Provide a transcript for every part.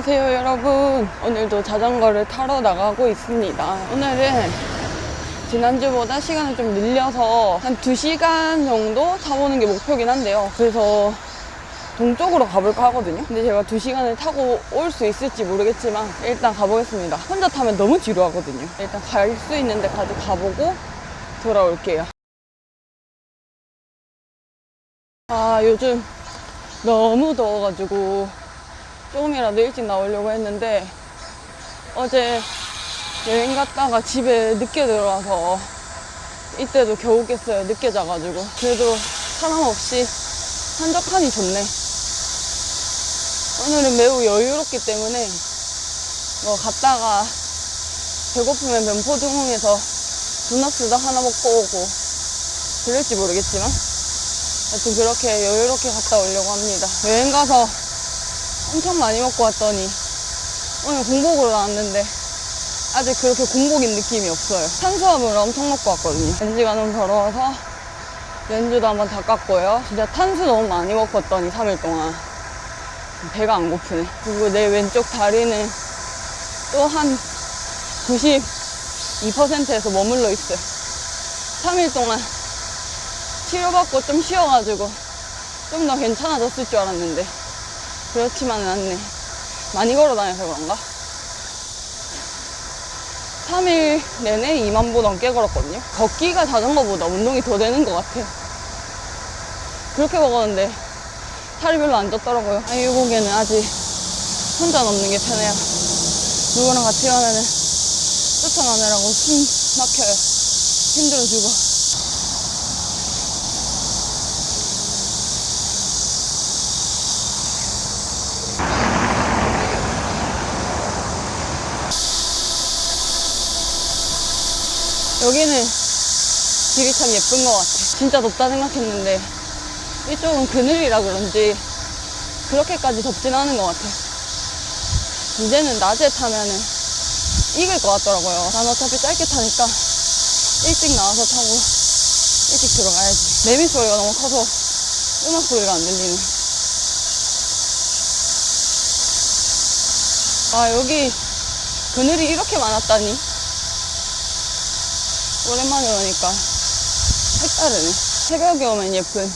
안녕하세요 여러분. 오늘도 자전거를 타러 나가고 있습니다. 오늘은 지난주보다 시간을 좀 늘려서 한 2시간 정도 타보는 게 목표긴 한데요. 그래서 동쪽으로 가볼까 하거든요. 근데 제가 2시간을 타고 올 수 있을지 모르겠지만 일단 가보겠습니다. 혼자 타면 너무 지루하거든요. 일단 갈 수 있는 데까지 가보고 돌아올게요. 요즘 너무 더워가지고 조금이라도 일찍 나오려고 했는데 어제 여행 갔다가 집에 늦게 들어와서 이때도 겨우 깼어요. 늦게 자가지고. 그래도 사람 없이 한적하니 좋네. 오늘은 매우 여유롭기 때문에 갔다가 배고프면 면포동에서 도넛도 하나 먹고 오고 그럴지 모르겠지만 하여튼 그렇게 여유롭게 갔다 오려고 합니다. 여행 가서 엄청 많이 먹고 왔더니 오늘 공복으로 나왔는데 아직 그렇게 공복인 느낌이 없어요. 탄수화물을 엄청 먹고 왔거든요. 렌즈가 너무 더러워서 렌즈도 한번 닦았고요. 진짜 탄수 너무 많이 먹었더니 3일 동안 배가 안 고프네. 그리고 내 왼쪽 다리는 또 한 92%에서 머물러 있어요. 3일 동안 치료받고 좀 쉬어가지고 좀 더 괜찮아졌을 줄 알았는데 그렇지만은 않네. 많이 걸어 다녀서 그런가? 3일 내내 2만 보 넘게 걸었거든요. 걷기가 자전거보다 운동이 더 되는 것 같아요. 그렇게 먹었는데 살이 별로 안 쪘더라고요. 아이고개는 아직 혼자 넘는 게 편해요. 누구랑 같이 가면은 쫓아가느라고 숨 막혀요. 힘들어 죽어. 여기는 길이 참 예쁜 것 같아. 진짜 덥다 생각했는데 이쪽은 그늘이라 그런지 그렇게까지 덥진 않은 것 같아. 이제는 낮에 타면은 익을 것 같더라고요. 난 어차피 짧게 타니까 일찍 나와서 타고 일찍 들어가야지. 매미 소리가 너무 커서 음악 소리가 안 들리네. 여기 그늘이 이렇게 많았다니. 오랜만에 오니까 색다르네. 새벽에 오면 예쁜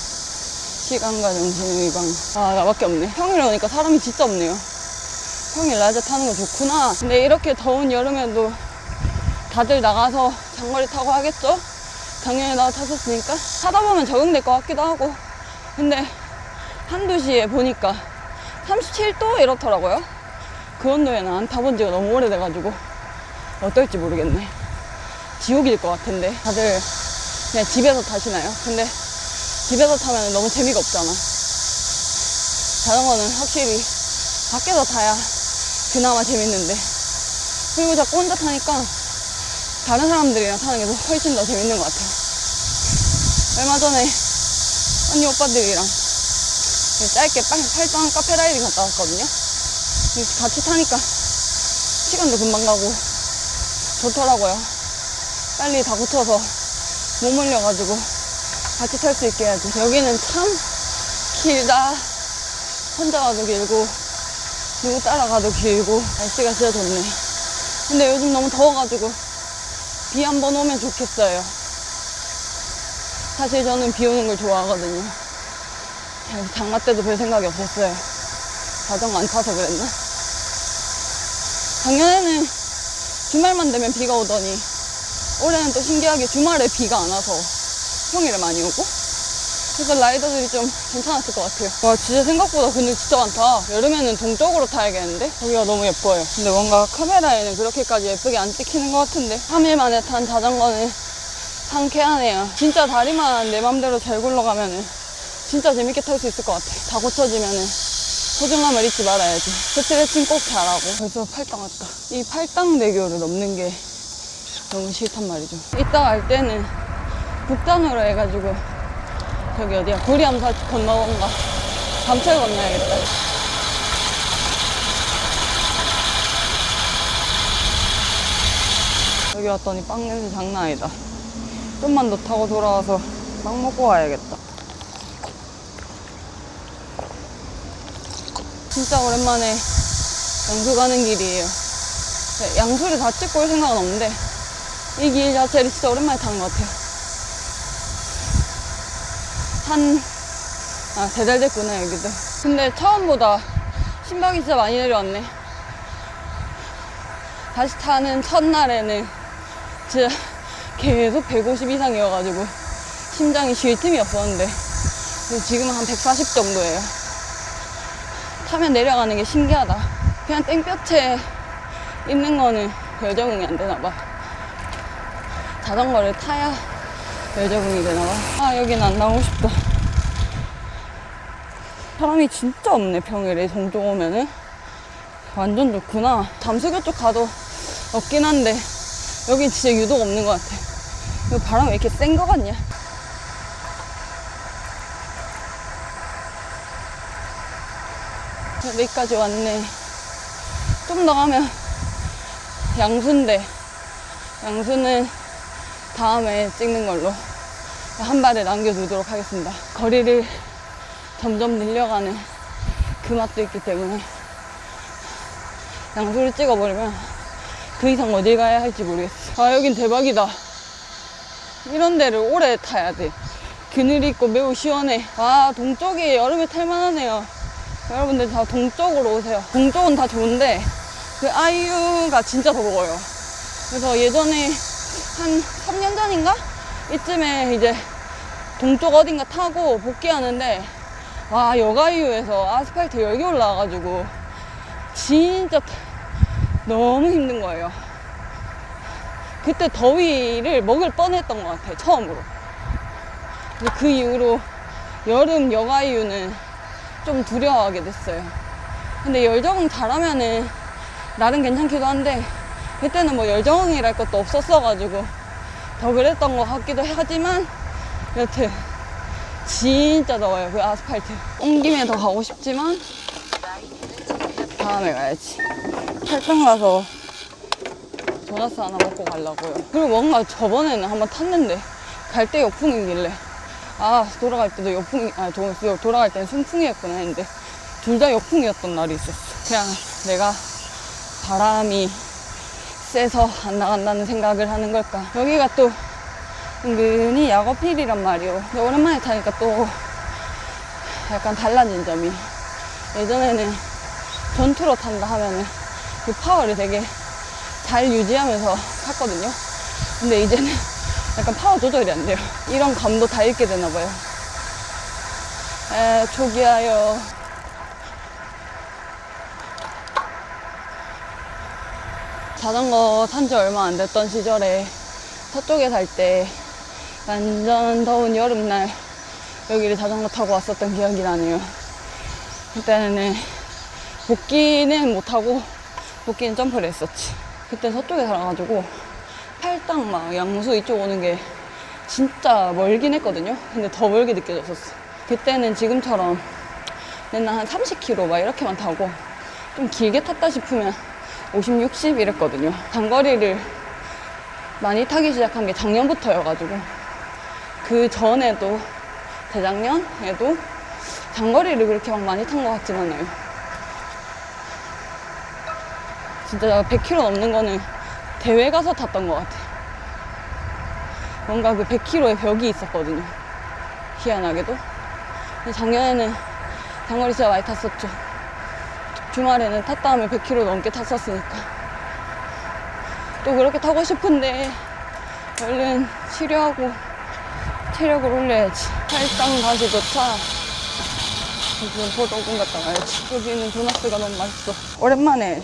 시간과 정신의 위방. 나밖에 없네. 평일에 오니까 사람이 진짜 없네요. 평일 낮에 타는 거 좋구나. 근데 이렇게 더운 여름에도 다들 나가서 장거리 타고 하겠죠? 작년에 나와 탔었으니까. 타다 보면 적응될 것 같기도 하고. 근데 한두 시에 보니까 37도 이렇더라고요. 그 온도에는 안 타본 지가 너무 오래돼가지고 어떨지 모르겠네. 지옥일 것 같은데. 다들 그냥 집에서 타시나요? 근데 집에서 타면 너무 재미가 없잖아. 자전거는 확실히 밖에서 타야 그나마 재밌는데. 그리고 자꾸 혼자 타니까 다른 사람들이랑 타는 게 훨씬 더 재밌는 것 같아요. 얼마 전에 언니 오빠들이랑 짧게 팔당 카페라이딩 갔다 왔거든요. 같이 타니까 시간도 금방 가고 좋더라고요. 빨리 다 고쳐서 못 몰려가지고 같이 탈 수 있게 해야지. 여기는 참 길다. 혼자 가도 길고 누구 따라가도 길고 날씨가 진짜 좋네. 근데 요즘 너무 더워가지고 비 한번 오면 좋겠어요. 사실 저는 비 오는 걸 좋아하거든요. 장마 때도 별 생각이 없었어요. 자전거 안 타서 그랬나? 작년에는 주말만 되면 비가 오더니 올해는 또 신기하게 주말에 비가 안 와서 평일에 많이 오고. 그래서 라이더들이 좀 괜찮았을 것 같아요. 진짜 생각보다 그늘 진짜 많다. 여름에는 동쪽으로 타야겠는데? 여기가 너무 예뻐요. 근데 뭔가 카메라에는 그렇게까지 예쁘게 안 찍히는 것 같은데 3일 만에 탄 자전거는 상쾌하네요. 진짜 다리만 내 맘대로 잘 굴러가면은 진짜 재밌게 탈 수 있을 것 같아. 다 고쳐지면은 소중함을 잊지 말아야지. 스트레칭 꼭 잘하고. 벌써 팔당 왔다. 이 팔당대교를 넘는 게 너무 싫단 말이죠. 이따 갈 때는 북단으로 해가지고 저기 어디야? 구리암사 건너건가 밤철 건너야겠다. 여기 왔더니 빵 냄새 장난 아니다. 좀만 더 타고 돌아와서 빵 먹고 와야겠다. 진짜 오랜만에 양수 가는 길이에요. 네, 양수를 다 찍고 올 생각은 없는데 이 길 자체를 진짜 오랜만에 타는 것 같아요. 한 3달 됐구나 여기도. 근데 처음보다 심박이 진짜 많이 내려왔네. 다시 타는 첫날에는 진짜 계속 150 이상이어가지고 심장이 쉴 틈이 없었는데 지금은 한 140 정도예요. 타면 내려가는 게 신기하다. 그냥 땡볕에 있는 거는 열 적응이 안 되나봐. 자전거를 타야 열 적응이 되나봐. 아, 여긴 안 나오고 싶다. 사람이 진짜 없네. 평일에 동쪽 오면은 완전 좋구나. 잠수교 쪽 가도 없긴 한데 여긴 진짜 유독 없는 것 같아. 이거 바람 왜 이렇게 센 거 같냐? 여기까지 왔네. 좀 더 가면 양수인데 양수는 다음에 찍는 걸로 한 발에 남겨두도록 하겠습니다. 거리를 점점 늘려가는 그 맛도 있기 때문에 양수를 찍어버리면 그 이상 어딜 가야 할지 모르겠어. 아, 여긴 대박이다. 이런 데를 오래 타야 돼. 그늘이 있고 매우 시원해. 아, 동쪽이 여름에 탈만하네요. 여러분들 다 동쪽으로 오세요. 동쪽은 다 좋은데 그 아이유가 진짜 더러워요. 그래서 예전에 한 3년 전인가? 이쯤에 이제 동쪽 어딘가 타고 복귀하는데 와, 여가이유에서 아스팔트 열기 올라와가지고 진짜 너무 힘든 거예요. 그때 더위를 먹을 뻔했던 것 같아요. 처음으로. 그 이후로 여름 여가이유는 좀 두려워하게 됐어요. 근데 열적응 잘하면은 나름 괜찮기도 한데 그때는 뭐 열적응이랄 것도 없었어가지고 더 그랬던 것 같기도 하지만 여튼 진짜 더워요. 그 아스팔트. 온 김에 더 가고 싶지만 다음에 가야지. 팔당 가서 도넛 하나 먹고 가려고요. 그리고 뭔가 저번에는 한번 탔는데 갈 때 역풍이길래 아, 돌아갈 때도 역풍이, 돌아갈 때는 순풍이었구나 했는데 둘 다 역풍이었던 날이 있었어. 그냥 내가 바람이 세서 안 나간다는 생각을 하는 걸까. 여기가 또 은근히 약어필이란 말이요. 근데 오랜만에 타니까 또 약간 달라진 점이, 예전에는 전투로 탄다 하면은 그 파워를 되게 잘 유지하면서 탔거든요. 근데 이제는 약간 파워 조절이 안 돼요. 이런 감도 다 잃게 되나 봐요. 초기화요. 자전거 탄 지 얼마 안 됐던 시절에 서쪽에 살 때 완전 더운 여름날 여기를 자전거 타고 왔었던 기억이 나네요. 그때는 복귀는 못하고 복귀는 점프를 했었지. 그때 서쪽에 살아가지고 팔당 막 양수 이쪽 오는 게 진짜 멀긴 했거든요. 근데 더 멀게 느껴졌었어. 그때는 지금처럼 맨날 한 30km 막 이렇게만 타고 좀 길게 탔다 싶으면 50, 60 이랬거든요. 장거리를 많이 타기 시작한 게 작년부터여가지고 그 전에도 재작년에도 장거리를 그렇게 막 많이 탄 것 같진 않아요. 진짜 100km 넘는 거는 대회 가서 탔던 것 같아. 뭔가 그 100km의 벽이 있었거든요. 희한하게도. 작년에는 장거리 진짜 많이 탔었죠. 주말에는 탔다 하면 100km 넘게 탔었으니까. 또 그렇게 타고 싶은데 얼른 치료하고 체력을 올려야지. 팔당 다시 도착. 지금 포도군 갔다 와야지. 여기는 도넛가 너무 맛있어. 오랜만에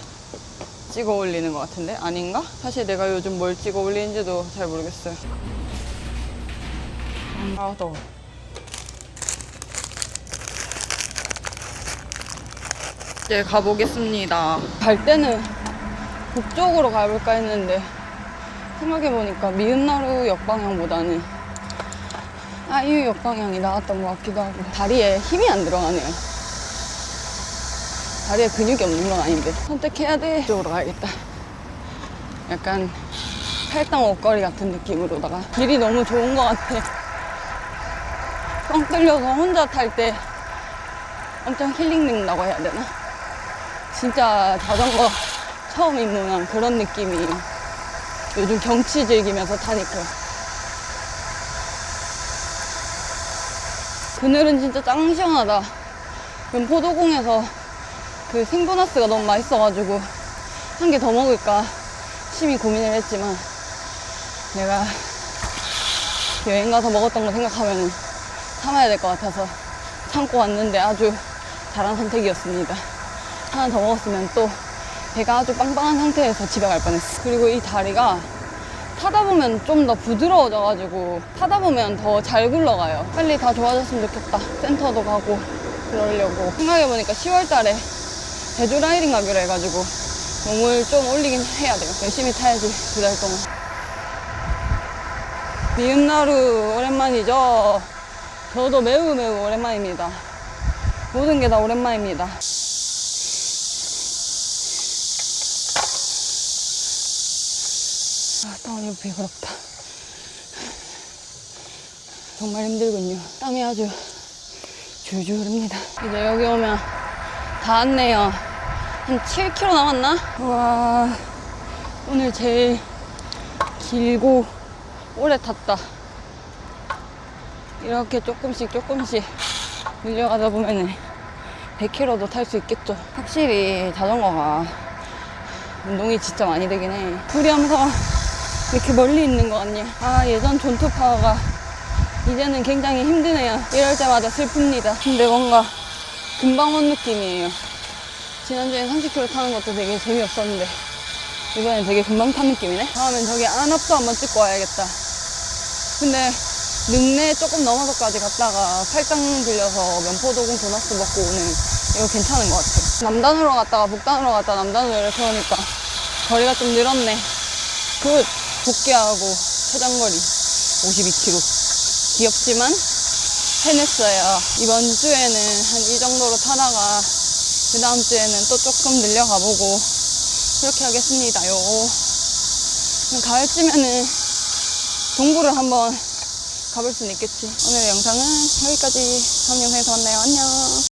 찍어 올리는 것 같은데? 아닌가? 사실 내가 요즘 뭘 찍어 올리는지도 잘 모르겠어요. 아, 더워. 이제 가보겠습니다. 갈 때는 북쪽으로 가볼까 했는데 생각해보니까 미은나루 역방향보다는 아이유 역방향이 나왔던 것 같기도 하고. 다리에 힘이 안 들어가네요. 다리에 근육이 없는 건 아닌데 선택해야 돼. 이쪽으로 가야겠다. 약간 팔당 옷걸이 같은 느낌으로다가 길이 너무 좋은 것 같아. 뻥 뚫려서 혼자 탈 때 엄청 힐링 된다고 해야 되나? 진짜 자전거 처음 입문한 그런 느낌이 요즘 경치 즐기면서 타니까. 그늘은 진짜 짱 시원하다. 포도공에서 그 생도나스가 너무 맛있어가지고 한 개 더 먹을까 심히 고민을 했지만 내가 여행 가서 먹었던 거 생각하면 참아야 될 것 같아서 참고 왔는데 아주 잘한 선택이었습니다. 하나 더 먹었으면 또 배가 아주 빵빵한 상태에서 집에 갈 뻔했어. 그리고 이 다리가 타다 보면 좀 더 부드러워져가지고 타다 보면 더 잘 굴러가요. 빨리 다 좋아졌으면 좋겠다. 센터도 가고 그러려고. 생각해보니까 10월 달에 제주 라이딩 가기로 해가지고 몸을 좀 올리긴 해야 돼요. 열심히 타야지 2달 동안. 미음나루 오랜만이죠. 저도 매우 오랜만입니다. 모든 게 다 오랜만입니다. 아, 땀이 배부럽다. 정말 힘들군요. 땀이 아주 줄줄 흐릅니다. 이제 여기 오면 다 왔네요. 한 7km 남았나? 와, 오늘 제일 길고 오래 탔다. 이렇게 조금씩 늘려가다 보면은 100km도 탈 수 있겠죠. 확실히 자전거가 운동이 진짜 많이 되긴 해. 후리함사가 이렇게 멀리 있는 것 같냐. 아, 예전 존투파워가 이제는 굉장히 힘드네요. 이럴 때마다 슬픕니다. 근데 뭔가 금방 온 느낌이에요. 지난주에 30km 타는 것도 되게 재미없었는데 이번엔 되게 금방 탄 느낌이네. 다음엔 저기 안압도 한번 찍고 와야겠다. 근데 능내 조금 넘어서까지 갔다가 팔당 들려서 면포도공 도넛 먹고 오는 이거 괜찮은 것 같아요. 남단으로 갔다가 북단으로 갔다가 남단으로 이렇게 오니까 거리가 좀 늘었네. 굿! 복귀하고 최장거리 52km. 귀엽지만 해냈어요. 이번 주에는 한 이 정도로 타다가 그 다음 주에는 또 조금 늘려가보고 그렇게 하겠습니다요. 가을쯤에는 동부를 한번 가볼 수는 있겠지. 오늘 영상은 여기까지. 다음 영상에서 만나요. 안녕.